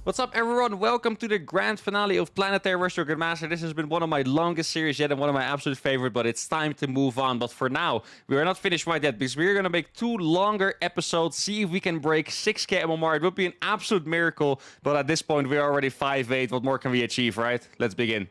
What's up, everyone? Welcome to the grand finale of Planetary vs. Grandmaster. This has been one of my longest series yet and one of my absolute favorite, but it's time to move on. But for now, we are not finished right yet because we're going to make 2 longer episodes, see if we can break 6k MMR. It would be an absolute miracle, but at this point, we're already 5-8. What more can we achieve, right? Let's begin.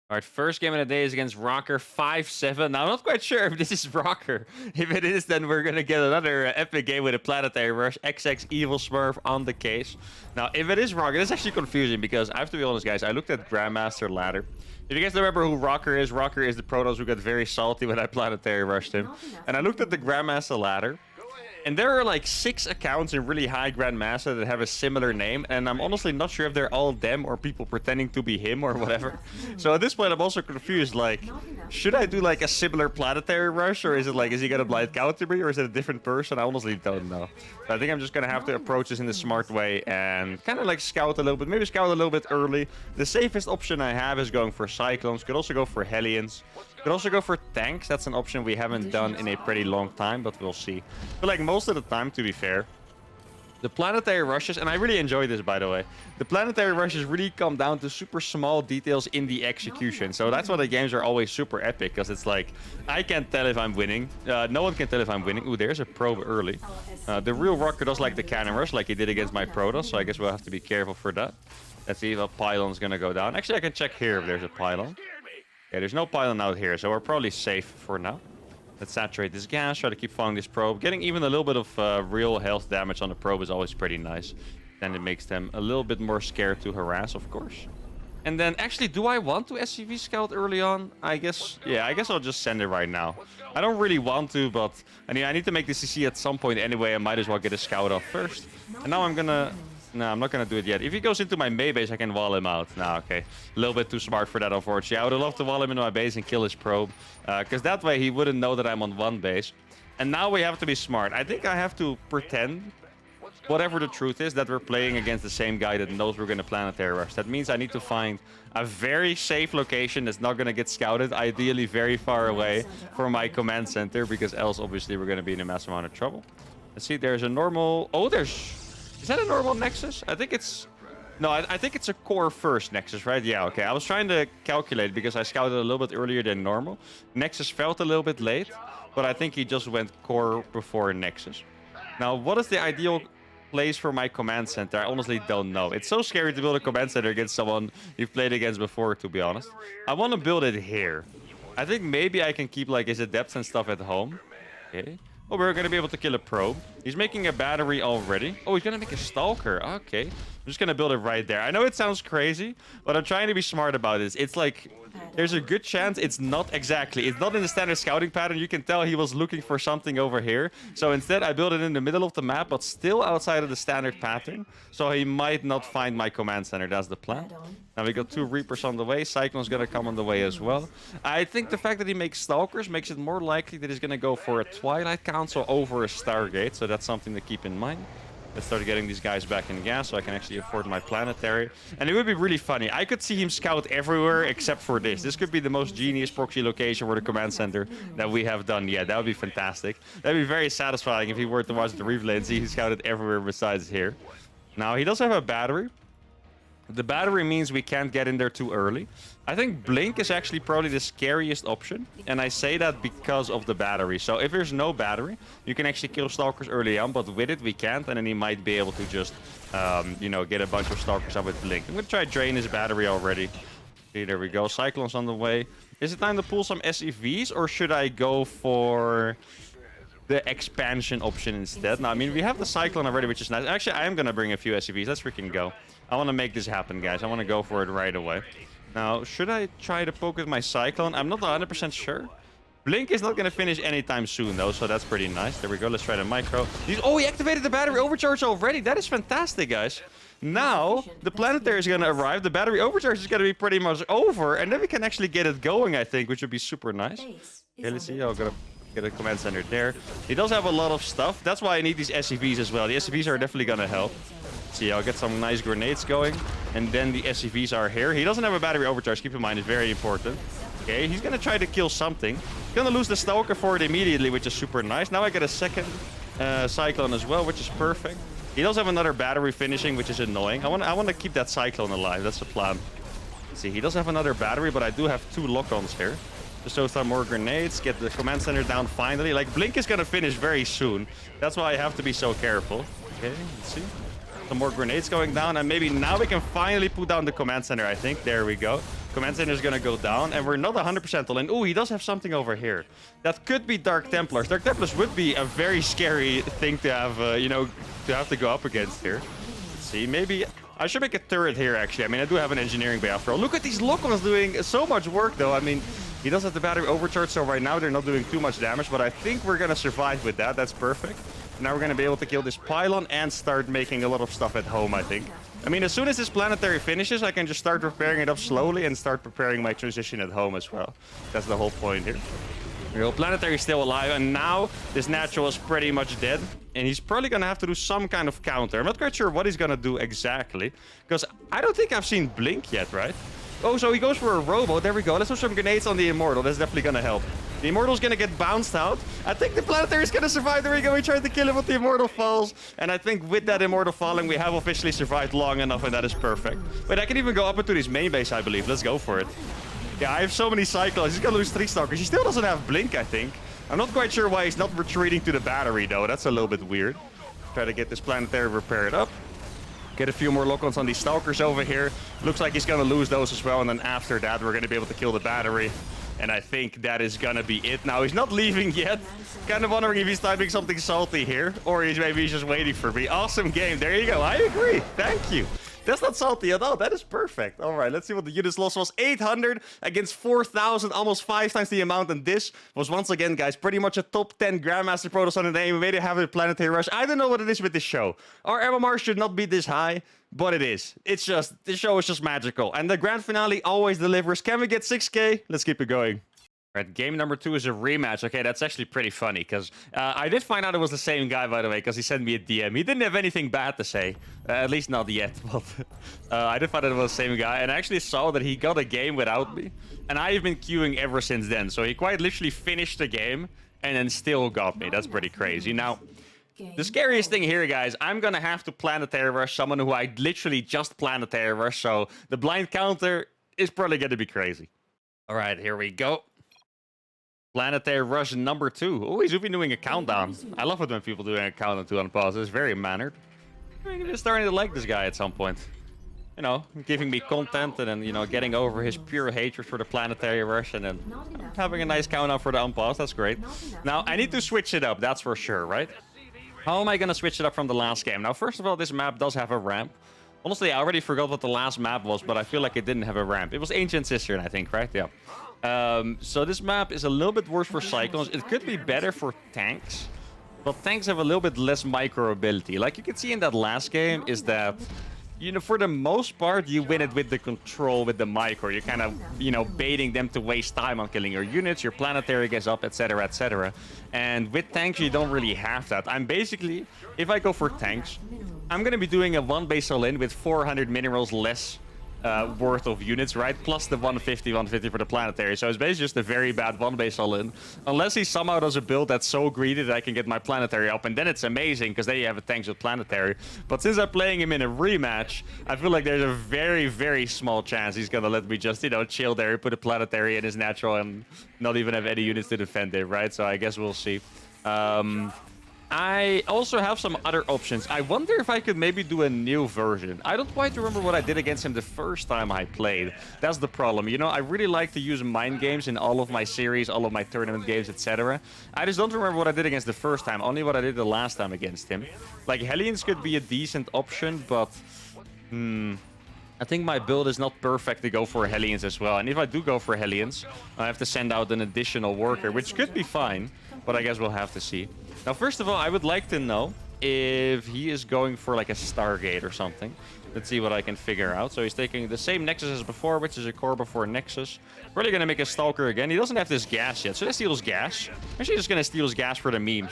All right, first game of the day is against Rocker 5-7. Now, I'm not quite sure if this is Rocker. If it is, then we're going to get another epic game with a Planetary Rush. XX Evil Smurf on the case. Now, if it is Rocker, this is actually confusing because I have to be honest, guys. I looked at Grandmaster ladder. If you guys remember who Rocker is the Protoss who got very salty when I Planetary Rushed him. And I looked at the Grandmaster ladder. And there are like 6 accounts in really high Grandmaster that have a similar name. And I'm honestly not sure if they're all them or people pretending to be him or whatever. So at this point, I'm also confused. Like, should I do like a similar Planetary Rush? Or is it like, is he going to blind counter me? Or is it a different person? I honestly don't know. So I think I'm just going to have to approach this in the smart way and kind of like scout a little bit. Maybe scout a little bit early. The safest option I have is going for Cyclones. Could also go for Hellions. Could also go for tanks. That's an option we haven't done in a pretty long time, but we'll see. But like most of the time, to be fair, the Planetary Rushes, and I really enjoy this, by the way, the Planetary Rushes really come down to super small details in the execution. So that's why the games are always super epic, because it's like, I can't tell if I'm winning. No one can tell if I'm winning. Ooh, there's a probe early. The real Rocker does like the cannon rush, like he did against my Protoss, so I guess we'll have to be careful for that. Let's see if a pylon's gonna go down. Actually, I can check here if there's a pylon. Yeah, there's no pylon out here, so we're probably safe for now. Let's saturate this gas, try to keep following this probe. Getting even a little bit of real health damage on the probe is always pretty nice. Then it makes them a little bit more scared to harass, of course. And then, actually, do I want to SCV scout early on? I guess, yeah, I guess I'll just send it right now. I don't really want to, but I mean, I need to make the CC at some point anyway. I might as well get a scout off first. And now I'm gonna... No, I'm not going to do it yet. If he goes into my May base, I can wall him out. Nah, okay. A little bit too smart for that, unfortunately. I would have loved to wall him into my base and kill his probe. Because that way, he wouldn't know that I'm on one base. And now we have to be smart. I think I have to pretend, whatever the truth is, that we're playing against the same guy that knows we're going to Planetary Rush. That means I need to find a very safe location that's not going to get scouted. Ideally, very far away from my command center. Because else, obviously, we're going to be in a massive amount of trouble. Let's see, there's a normal... Oh, there's... Is that a normal Nexus? I think it's... No, I think it's a core first Nexus, right? Yeah, okay. I was trying to calculate because I scouted a little bit earlier than normal. Nexus felt a little bit late, but I think he just went core before Nexus. Now, what is the ideal place for my command center? I honestly don't know. It's so scary to build a command center against someone you've played against before, to be honest. I want to build it here. I think maybe I can keep like his adepts and stuff at home. Okay. Oh, we're going to be able to kill a probe. He's making a battery already. Oh, he's going to make a stalker. Okay. I'm just going to build it right there. I know it sounds crazy, but I'm trying to be smart about this. It's like, there's a good chance it's not exactly. It's not in the standard scouting pattern. You can tell he was looking for something over here. So instead, I built it in the middle of the map, but still outside of the standard pattern. So he might not find my command center. That's the plan. Now we got 2 Reapers on the way. Cyclone's going to come on the way as well. I think the fact that he makes Stalkers makes it more likely that he's going to go for a Twilight Council over a Stargate. So that's something to keep in mind. Let's start getting these guys back in gas so I can actually afford my Planetary. And it would be really funny. I could see him scout everywhere except for this. This could be the most genius proxy location for the command center that we have done yet. That would be fantastic. That would be very satisfying if he were to watch the replay and see he scouted everywhere besides here. Now, he does have a battery. The battery means we can't get in there too early. I think Blink is actually probably the scariest option. And I say that because of the battery. So if there's no battery, you can actually kill Stalkers early on. But with it, we can't. And then he might be able to just, you know, get a bunch of Stalkers up with Blink. I'm going to try to drain his battery already. See, there we go. Cyclone's on the way. Is it time to pull some SEVs? Or should I go for the expansion option instead? Now, I mean, we have the Cyclone already, which is nice. Actually, I am going to bring a few SEVs. Let's freaking go. I want to make this happen, guys. I want to go for it right away. Now, should I try to poke with my Cyclone? I'm not 100% sure. Blink is not going to finish anytime soon, though, so that's pretty nice. There we go. Let's try the micro. Oh, he activated the battery overcharge already. That is fantastic, guys. Now, the Planetary is going to arrive. The battery overcharge is going to be pretty much over, and then we can actually get it going, I think, which would be super nice. Okay, let's see. I'm going to get a command center there. He does have a lot of stuff. That's why I need these SCVs as well. The SCVs are definitely going to help. See, I'll get some nice grenades going. And then the SCVs are here. He doesn't have a battery overcharge. Keep in mind, it's very important. Okay, he's going to try to kill something. He's going to lose the Stalker for it immediately, which is super nice. Now I get a second Cyclone as well, which is perfect. He does have another battery finishing, which is annoying. I want to keep that Cyclone alive. That's the plan. Let's see, he does have another battery, but I do have 2 lock-ons here. Just throw some more grenades, get the command center down finally. Like, Blink is going to finish very soon. That's why I have to be so careful. Okay, let's see. Some more grenades going down, and maybe now we can finally put down the command center, I think. There we go. Command center is going to go down, and we're not 100% all in. Oh, he does have something over here. That could be Dark Templars. Dark Templars would be a very scary thing to have, you know, to have to go up against here. Let's see, maybe I should make a turret here, actually. I mean, I do have an engineering bay after all. Look at these lock-ons doing so much work, though. I mean, he does have the battery overcharged, so right now they're not doing too much damage, but I think we're going to survive with that. That's perfect. Now we're going to be able to kill this pylon and start making a lot of stuff at home, I think. I mean, as soon as this planetary finishes, I can just start preparing it up slowly and start preparing my transition at home as well. That's the whole point here. Real planetary is still alive, and now this natural is pretty much dead. And he's probably going to have to do some kind of counter. I'm not quite sure what he's going to do exactly, because I don't think I've seen Blink yet, right? Oh, so he goes for a robo. There we go. Let's throw some grenades on the Immortal. That's definitely going to help. The Immortal's going to get bounced out. I think the Planetary is going to survive. There we go. We tried to kill him, but the Immortal falls. And I think with that Immortal falling, we have officially survived long enough, and that is perfect. Wait, I can even go up into his main base, I believe. Let's go for it. Yeah, I have so many Cyclones. He's going to lose 3 Stalkers. He still doesn't have Blink, I think. I'm not quite sure why he's not retreating to the battery, though. That's a little bit weird. Try to get this Planetary repaired up. Get a few more lock-ons on these Stalkers over here. Looks like he's going to lose those as well. And then after that, we're going to be able to kill the battery. And I think that is going to be it. Now, he's not leaving yet. Kind of wondering if he's typing something salty here. Or maybe he's just waiting for me. Awesome game. There you go. I agree. Thank you. That's not salty at all. That is perfect. All right, let's see what the units loss was. 800 against 4,000, almost 5 times the amount. And this was, once again, guys, pretty much a top 10 Grandmaster Protoss on the name. We made it have a Planetary Rush. I don't know what it is with this show. Our MMR should not be this high, but it is. It's just, this show is just magical. And the grand finale always delivers. Can we get 6K? Let's keep it going. Right, game number 2 is a rematch. Okay, that's actually pretty funny, because I did find out it was the same guy, by the way, because he sent me a DM. He didn't have anything bad to say, at least not yet, but I did find out it was the same guy, and I actually saw that he got a game without me, and I've been queuing ever since then, so he quite literally finished the game, and then still got me. That's pretty crazy. Now, the scariest thing here, guys, I'm going to have to Planetary Rush someone who I literally just Planetary Rush, so the blind counter is probably going to be crazy. All right, here we go. Planetary Rush number 2. Oh, he's been doing a countdown. I love it when people doing a countdown to unpause. It's very mannered. I'm just starting to like this guy at some point. You know, giving me content and then, you know, getting over his pure hatred for the Planetary Rush and then having a nice countdown for the unpause. That's great. Now, I need to switch it up. That's for sure, right? How am I going to switch it up from the last game? Now, first of all, this map does have a ramp. Honestly, I already forgot what the last map was, but I feel like it didn't have a ramp. It was Ancient Cistern, I think, right? Yeah. So this map is a little bit worse for Cyclones. It could be better for tanks, but tanks have a little bit less micro ability. Like you can see in that last game is that, you know, for the most part, you win it with the control, with the micro. You're kind of, you know, baiting them to waste time on killing your units. Your Planetary gets up, etc., etc. And with tanks, you don't really have that. I'm basically, if I go for tanks, I'm going to be doing a 1 base all-in with 400 minerals less worth of units, right? Plus the 150 for the Planetary. So it's basically just a very bad 1 base all-in. Unless he somehow does a build that's so greedy that I can get my Planetary up, and then it's amazing, because then you have a tanks with Planetary. But since I'm playing him in a rematch, I feel like there's a very, very small chance he's gonna let me just, you know, chill there, put a Planetary in his natural, and not even have any units to defend it, right? So I guess we'll see. I also have some other options. I wonder if I could maybe do a new version. I don't quite remember what I did against him the first time I played. That's the problem. You know, I really like to use mind games in all of my series, all of my tournament games, etc. I just don't remember what I did against the first time, only what I did the last time against him. Like, Hellions could be a decent option, but I think my build is not perfect to go for Hellions as well. And if I do go for Hellions, I have to send out an additional worker, which could be fine, but I guess we'll have to see. Now, first of all, I would like to know if he is going for like a Stargate or something. Let's see what I can figure out. So he's taking the same Nexus as before, which is a core before Nexus. Probably going to make a Stalker again. He doesn't have this gas yet, so let's steal his gas. Actually, just going to steal his gas for the memes.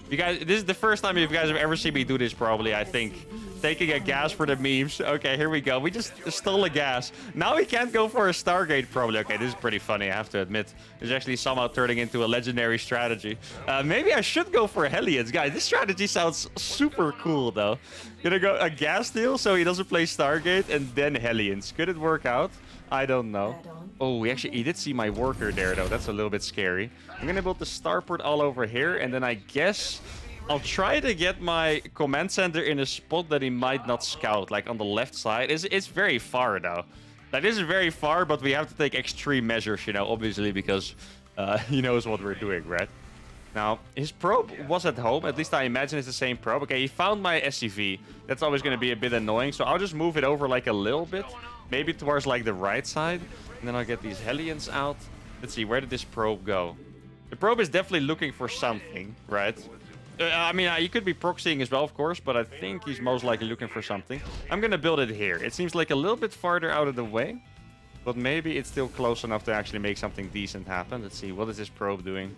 You guys, this is the first time you guys have ever seen me do this, probably, I think. Taking a gas for the memes. Okay, here we go. We just stole a gas. Now we can't go for a Stargate, probably. Okay, this is pretty funny, I have to admit. It's actually somehow turning into a legendary strategy. Maybe I should go for Hellions. Guys, this strategy sounds super cool, though. Gonna go a gas deal so he doesn't play Stargate, and then Hellions. Could it work out? I don't know. Oh, he did see my worker there, though. That's a little bit scary. I'm gonna build the starport all over here, and then I guess I'll try to get my command center in a spot that he might not scout, like on the left side. It's very far, though. Like, this is very far, but we have to take extreme measures, you know, obviously, because he knows what we're doing, right? Now, his probe was at home. At least I imagine it's the same probe. Okay, he found my SCV. That's always going to be a bit annoying, so I'll just move it over, like, a little bit. Maybe towards, like, the right side. And then I'll get these Hellions out. Let's see, where did this probe go? The probe is definitely looking for something, right? I mean, he could be proxying as well, of course, but I think he's most likely looking for something. I'm going to build it here. It seems like a little bit farther out of the way, but maybe it's still close enough to actually make something decent happen. Let's see, what is this probe doing?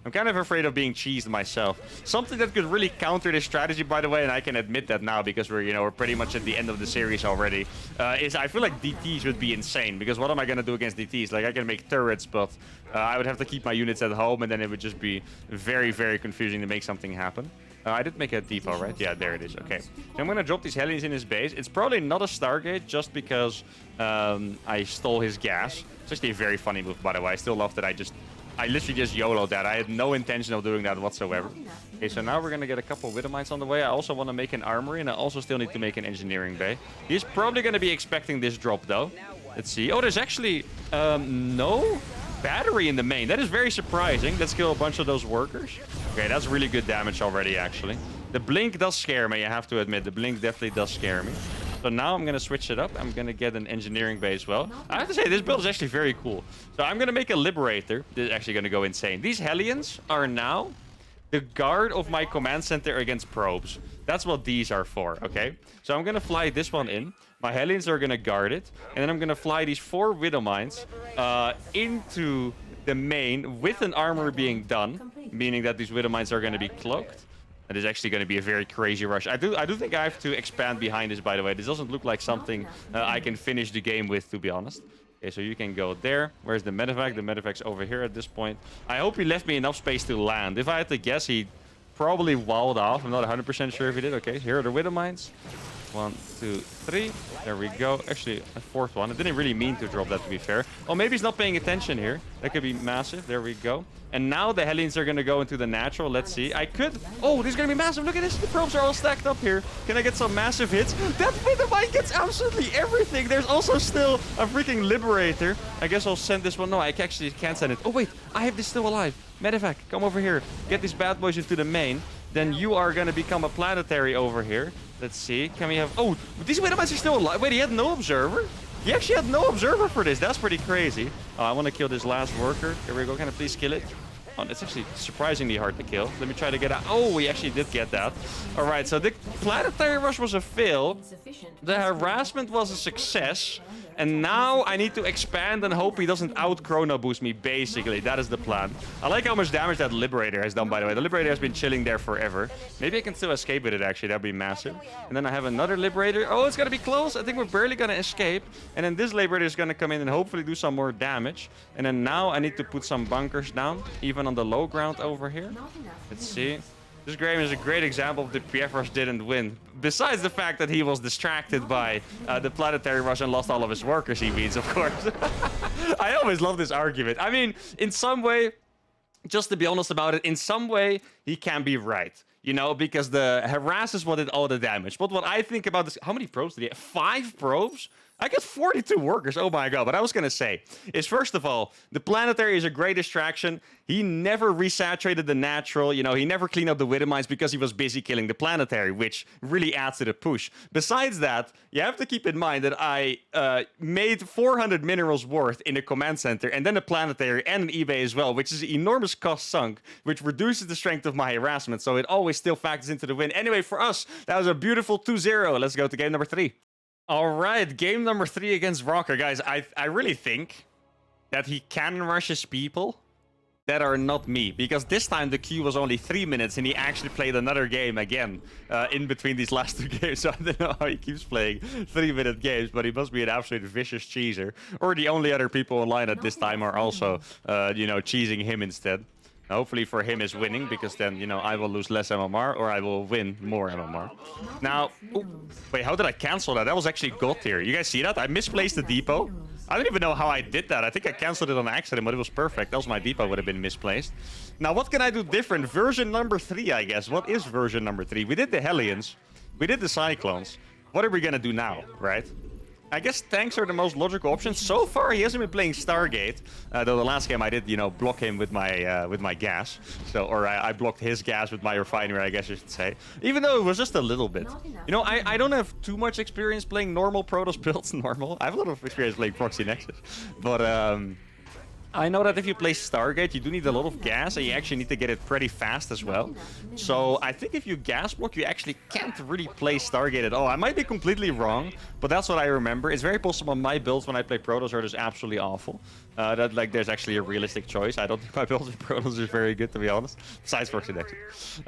I'm kind of afraid of being cheesed myself. Something that could really counter this strategy, by the way, and I can admit that now because we're pretty much at the end of the series already, is I feel like DTs would be insane, because what am I going to do against DTs? Like, I can make turrets, but I would have to keep my units at home, and then it would just be very, very confusing to make something happen. I did make a depot, right? Yeah, there it is. Okay. So I'm going to drop these Hellions in his base. It's probably not a Stargate just because I stole his gas. It's actually a very funny move, by the way. I still love that I literally just YOLO'd that. I had no intention of doing that whatsoever. Okay, so now we're going to get a couple of Widowmites on the way. I also want to make an armory, and I also still need to make an engineering bay. He's probably going to be expecting this drop, though. Let's see. Oh, there's actually no battery in the main. That is very surprising. Let's kill a bunch of those workers. Okay, that's really good damage already, actually. The blink does scare me, I have to admit. The blink definitely does scare me. So now I'm going to switch it up. I'm going to get an engineering bay as well. I have to say, this build is actually very cool. So I'm going to make a Liberator. This is actually going to go insane. These Hellions are now the guard of my command center against probes. That's what these are for, okay? So I'm going to fly this one in. My Hellions are going to guard it. And then I'm going to fly these 4 Widowmines into the main with an armor being done. Meaning that these Widowmines are going to be cloaked. That is actually going to be a very crazy rush. I do think I have to expand behind this, by the way. This doesn't look like something I can finish the game with, to be honest. Okay, so you can go there. Where's the medevac? The medevac's over here at this point. I hope he left me enough space to land. If I had to guess, he probably walled off. I'm not 100% sure if he did. Okay, here are the Widowmines. 1, 2, 3. There we go. Actually, a 4th one. I didn't really mean to drop that, to be fair. Oh, maybe he's not paying attention here. That could be massive. There we go. And now the Hellions are going to go into the natural. Let's see. I could... Oh, this is going to be massive. Look at this. The probes are all stacked up here. Can I get some massive hits? That Widowmine gets absolutely everything. There's also still a freaking Liberator. I guess I'll send this one. No, I actually can't send it. Oh, wait. I have this still alive. Medevac, come over here. Get these bad boys into the main. Then you are going to become a Planetary over here. Let's see. Can we have... Oh, these Widowmites are still alive. Wait, he had no observer? He actually had no observer for this. That's pretty crazy. I want to kill this last worker. Here we go. Can I please kill it? Oh, it's actually surprisingly hard to kill. Let me try to get out. Oh, we actually did get that. All right, so the Planetary Rush was a fail. The harassment was a success. And now I need to expand and hope he doesn't out-chrono boost me, basically. That is the plan. I like how much damage that Liberator has done, by the way. The Liberator has been chilling there forever. Maybe I can still escape with it, actually. That'd be massive. And then I have another Liberator. Oh, it's going to be close. I think we're barely going to escape. And then this Liberator is going to come in and hopefully do some more damage. And then now I need to put some bunkers down, even on the low ground over here. Let's see. This game is a great example of the PF Rush didn't win. Besides the fact that he was distracted by the Planetary Rush and lost all of his workers, he means, of course. I always love this argument. I mean, in some way, just to be honest about it, in some way, he can be right. You know, because the harass is what did all the damage. But what I think about this... How many probes did he have? 5 probes? I got 42 workers. Oh my god. What I was going to say is, first of all, the Planetary is a great distraction. He never resaturated the natural. You know, he never cleaned up the Widowmines because he was busy killing the Planetary, which really adds to the push. Besides that, you have to keep in mind that I made 400 minerals worth in a command center, and then a Planetary and an eBay as well, which is an enormous cost sunk, which reduces the strength of my harassment, so it always still factors into the win. Anyway, for us, that was a beautiful 2-0. Let's go to game number 3. All right, game number 3 against Rocker. Guys, I really think that he can rush his people. that are not me. Because this time the queue was only 3 minutes and he actually played another game again in between these last 2 games. So I don't know how he keeps playing 3-minute games, but he must be an absolute vicious cheeser. Or the only other people online at this time are also, you know, cheesing him instead. Hopefully for him is winning, because then, you know, I will lose less MMR or I will win more MMR. Now, wait, how did I cancel that? That was actually God tier. You guys see that? I misplaced the depot. I don't even know how I did that. I think I canceled it on accident, but it was perfect. Else my depot would have been misplaced. Now, what can I do different? Version number 3, I guess. What is version number 3? We did the Hellions. We did the Cyclones. What are we going to do now, right? I guess tanks are the most logical option. So far, he hasn't been playing Stargate. Though the last game I did, you know, block him with my gas. So, or I blocked his gas with my refinery, I guess you should say. Even though it was just a little bit. You know, I don't have too much experience playing normal Protoss builds. Normal. I have a lot of experience playing Proxy Nexus. But I know that if you play Stargate, you do need a lot of gas, and you actually need to get it pretty fast as well. So I think if you gas block, you actually can't really play Stargate at all. I might be completely wrong, but that's what I remember. It's very possible my builds when I play Protoss are just absolutely awful. That like there's actually a realistic choice. I don't think my builds with Protoss is very good, to be honest. Besides Proxy Nexus.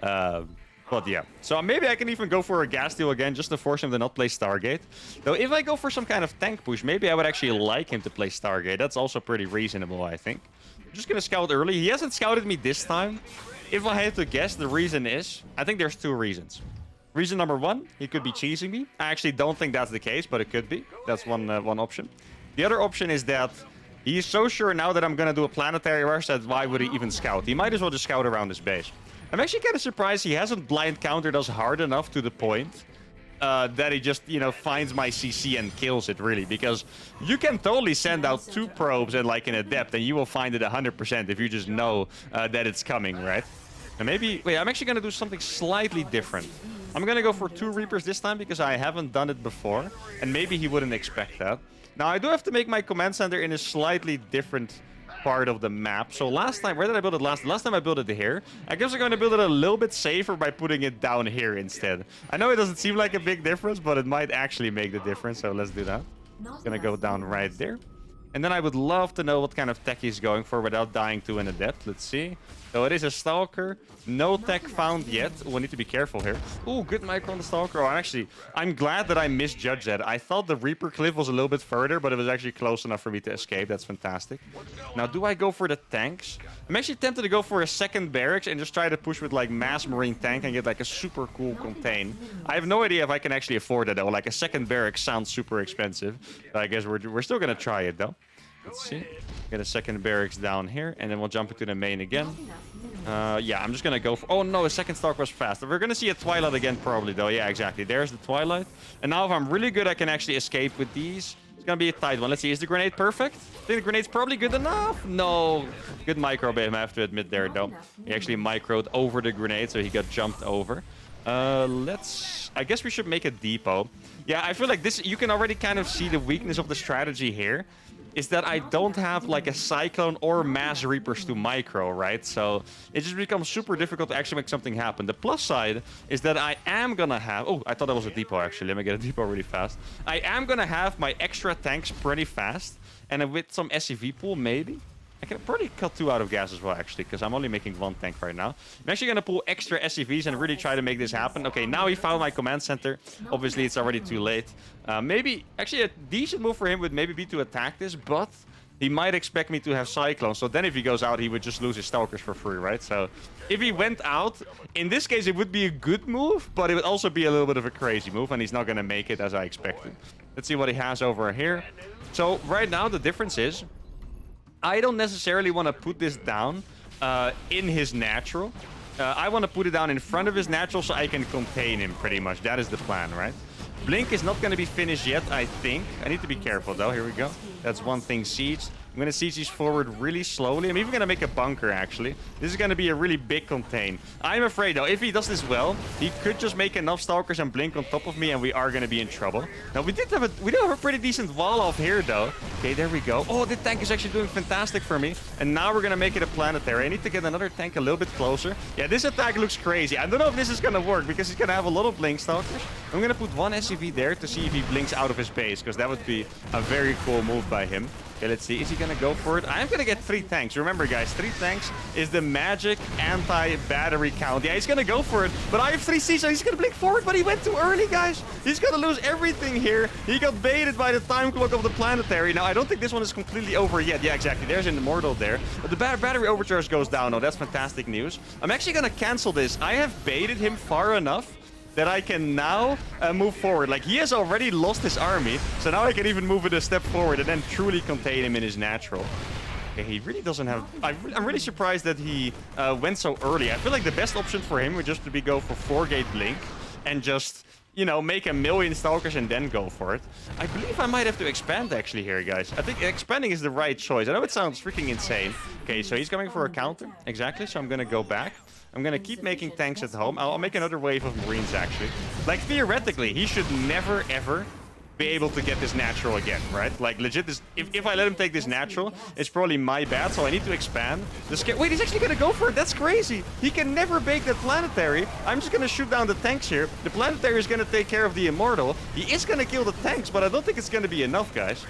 But yeah, so maybe I can even go for a gas deal again just to force him to not play Stargate. Though if I go for some kind of tank push, maybe I would actually like him to play Stargate. That's also pretty reasonable, I think. I'm just gonna scout early. He hasn't scouted me this time. If I had to guess, the reason is, I think there's 2 reasons. Reason number 1, he could be cheesing me. I actually don't think that's the case, but it could be. That's one option. The other option is that he's so sure now that I'm gonna do a planetary rush that why would he even scout? He might as well just scout around his base. I'm actually kind of surprised he hasn't blind countered us hard enough to the point that he just, you know, finds my CC and kills it, really. Because you can totally send out 2 probes and like in a depth, and you will find it 100% if you just know that it's coming, right? And maybe... Wait, I'm actually going to do something slightly different. I'm going to go for 2 Reapers this time because I haven't done it before. And maybe he wouldn't expect that. Now, I do have to make my command center in a slightly different part of the map. So last time, where did I build it last? Last time I built it here. I guess I'm going to build it a little bit safer by putting it down here instead. I know it doesn't seem like a big difference, but it might actually make the difference. So let's do that. It's going to go down right there. And then I would love to know what kind of tech he's going for without dying to in a depth. Let's see. So it is a Stalker. No tech found yet. Ooh, we need to be careful here. Ooh, good micro on the Stalker. Oh, I'm glad that I misjudged that. I thought the Reaper cliff was a little bit further, but it was actually close enough for me to escape. That's fantastic. Now, do I go for the tanks? I'm actually tempted to go for a second barracks and just try to push with like mass marine tank and get like a super cool contain. I have no idea if I can actually afford it though. Like a second barracks sounds super expensive. I guess we're still gonna try it though. Let's see. Get a second barracks down here, and then we'll jump into the main again. Yeah, I'm just gonna go for... Oh no, a second Stalker was fast. We're gonna see a Twilight again probably though. Yeah, exactly. There's the Twilight. And now if I'm really good, I can actually escape with these. It's gonna be a tight one. Let's see, is the grenade perfect? I think the grenade's probably good enough. No. Good micro bait, I have to admit there though. He actually microed over the grenade, so he got jumped over. I guess we should make a depot. Yeah, I feel like this... You can already kind of see the weakness of the strategy here. Is that I don't have like a Cyclone or Mass Reapers to micro, right? So it just becomes super difficult to actually make something happen. The plus side is that I am gonna have... Oh, I thought that was a depot actually. Let me get a depot really fast. I am gonna have my extra tanks pretty fast. And with some SCV pool, maybe. I can probably cut 2 out of gas as well, actually, because I'm only making 1 tank right now. I'm actually going to pull extra SCVs and really try to make this happen. Okay, now he found my command center. Obviously, it's already too late. Maybe, actually, a decent move for him would maybe be to attack this, but he might expect me to have Cyclones. So then if he goes out, he would just lose his Stalkers for free, right? So if he went out, in this case, it would be a good move, but it would also be a little bit of a crazy move, and he's not going to make it as I expected. Let's see what he has over here. So right now, the difference is... I don't necessarily want to put this down in his natural. I want to put it down in front of his natural so I can contain him pretty much. That is the plan, right? Blink is not going to be finished yet, I think. I need to be careful, though. Here we go. That's one thing, Siege. I'm going to siege these forward really slowly. I'm even going to make a bunker, actually. This is going to be a really big contain. I'm afraid, though, if he does this well, he could just make enough Stalkers and Blink on top of me, and we are going to be in trouble. Now, we do have a pretty decent wall off here, though. Okay, there we go. Oh, the tank is actually doing fantastic for me. And now we're going to make it a planetary. I need to get another tank a little bit closer. Yeah, this attack looks crazy. I don't know if this is going to work, because he's going to have a lot of Blink Stalkers. I'm going to put one SCV there to see if he blinks out of his base, because that would be a very cool move by him. Okay, let's see. Is he gonna go for it? I'm gonna get 3 tanks. Remember, guys, 3 tanks is the magic anti-battery count. Yeah, he's gonna go for it, but I have 3 Cs, so he's gonna blink forward, but he went too early, guys. He's gonna lose everything here. He got baited by the time clock of the Planetary. Now, I don't think this one is completely over yet. Yeah, exactly. There's an Immortal there. But the battery overcharge goes down. Oh, that's fantastic news. I'm actually gonna cancel this. I have baited him far enough that I can now move forward. Like, he has already lost his army, so now I can even move it a step forward and then truly contain him in his natural. Okay, he really doesn't have... I'm really surprised that he went so early. I feel like the best option for him would just to be go for 4-gate blink and just, you know, make a million Stalkers and then go for it. I believe I might have to expand actually here, guys. I think expanding is the right choice. I know it sounds freaking insane. Okay, so he's coming for a counter. Exactly, so I'm gonna go back. I'm gonna keep making tanks at home. I'll make another wave of Marines, actually. Like, theoretically, he should never, ever be able to get this natural again, right? Like, legit, this, if I let him take this natural, it's probably my bad, so I need to expand. Wait, he's actually gonna go for it. That's crazy. He can never bake that Planetary. I'm just gonna shoot down the tanks here. The Planetary is gonna take care of the Immortal. He is gonna kill the tanks, but I don't think it's gonna be enough, guys.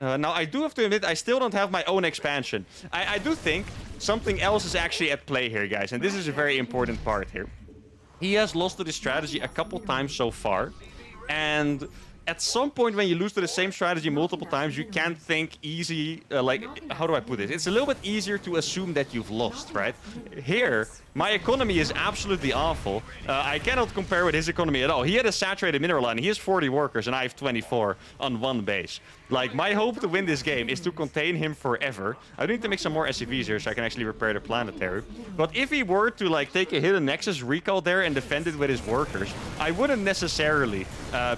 Now, I do have to admit, I still don't have my own expansion. I do think something else is actually at play here, guys, and this is a very important part here. He has lost to this strategy a couple times so far, and at some point when you lose to the same strategy multiple times, you can't think easy, like, how do I put it? It's a little bit easier to assume that you've lost, right? Here, my economy is absolutely awful. I cannot compare with his economy at all. He had a saturated mineral line. He has 40 workers, and I have 24 on 1 base. Like, my hope to win this game is to contain him forever. I need to make some more SCVs here so I can actually repair the Planetary. But if he were to, like, take a hidden Nexus recall there and defend it with his workers, I wouldn't necessarily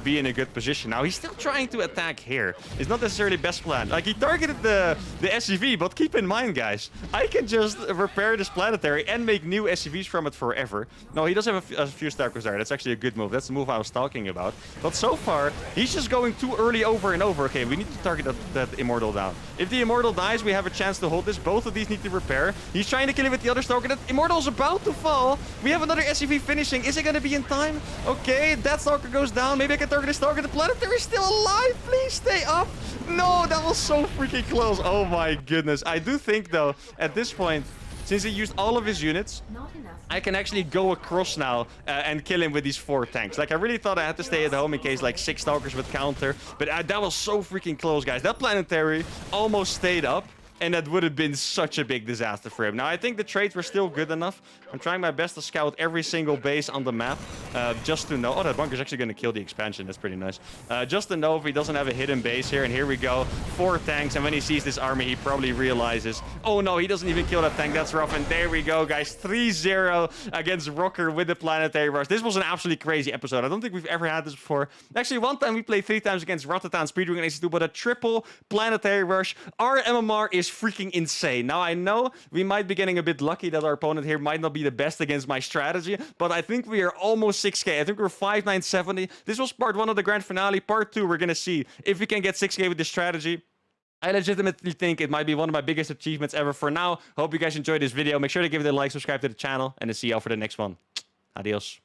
be in a good position. Now, he's still trying to attack here. It's not necessarily best plan. Like, he targeted the SCV, but keep in mind, guys, I can just repair this Planetary and make new SCVs from it forever. No, he does have a few Stalkers there. That's actually a good move. That's the move I was talking about. But so far, he's just going too early over and over. Okay, we need to target that Immortal down. If the Immortal dies, we have a chance to hold this. Both of these need to repair. He's trying to kill him with the other Stalker. That Immortal's about to fall. We have another SCV finishing. Is it going to be in time? Okay, that Stalker goes down. Maybe I can target the Stalker. The Planetary is still alive. Please stay up. No, that was so freaking close. Oh my goodness. I do think, though, at this point, since he used all of his units, I can actually go across now and kill him with these 4 tanks. Like, I really thought I had to stay at home in case, like, 6 Stalkers would counter. But that was so freaking close, guys. That Planetary almost stayed up. And that would have been such a big disaster for him. Now, I think the trades were still good enough. I'm trying my best to scout every single base on the map. Just to know... Oh, that bunker's actually going to kill the expansion. That's pretty nice. Just to know if he doesn't have a hidden base here. And here we go. 4 tanks. And when he sees this army, he probably realizes... Oh, no, he doesn't even kill that tank. That's rough. And there we go, guys. 3-0 against Rocker with the Planetary Rush. This was an absolutely crazy episode. I don't think we've ever had this before. Actually, one time we played 3 times against Ratatan Speedrun and AC2, but a triple Planetary Rush. Our MMR is freaking insane. Now, I know we might be getting a bit lucky that our opponent here might not be the best against my strategy, but I think we are almost 6k. I think we're 5,970. This was part 1 of the grand finale. Part 2, we're gonna see if we can get 6k with this strategy. I legitimately think it might be one of my biggest achievements ever. For now, hope you guys enjoyed this video. Make sure to give it a like, subscribe to the channel, and I'll see y'all for the next one. Adios.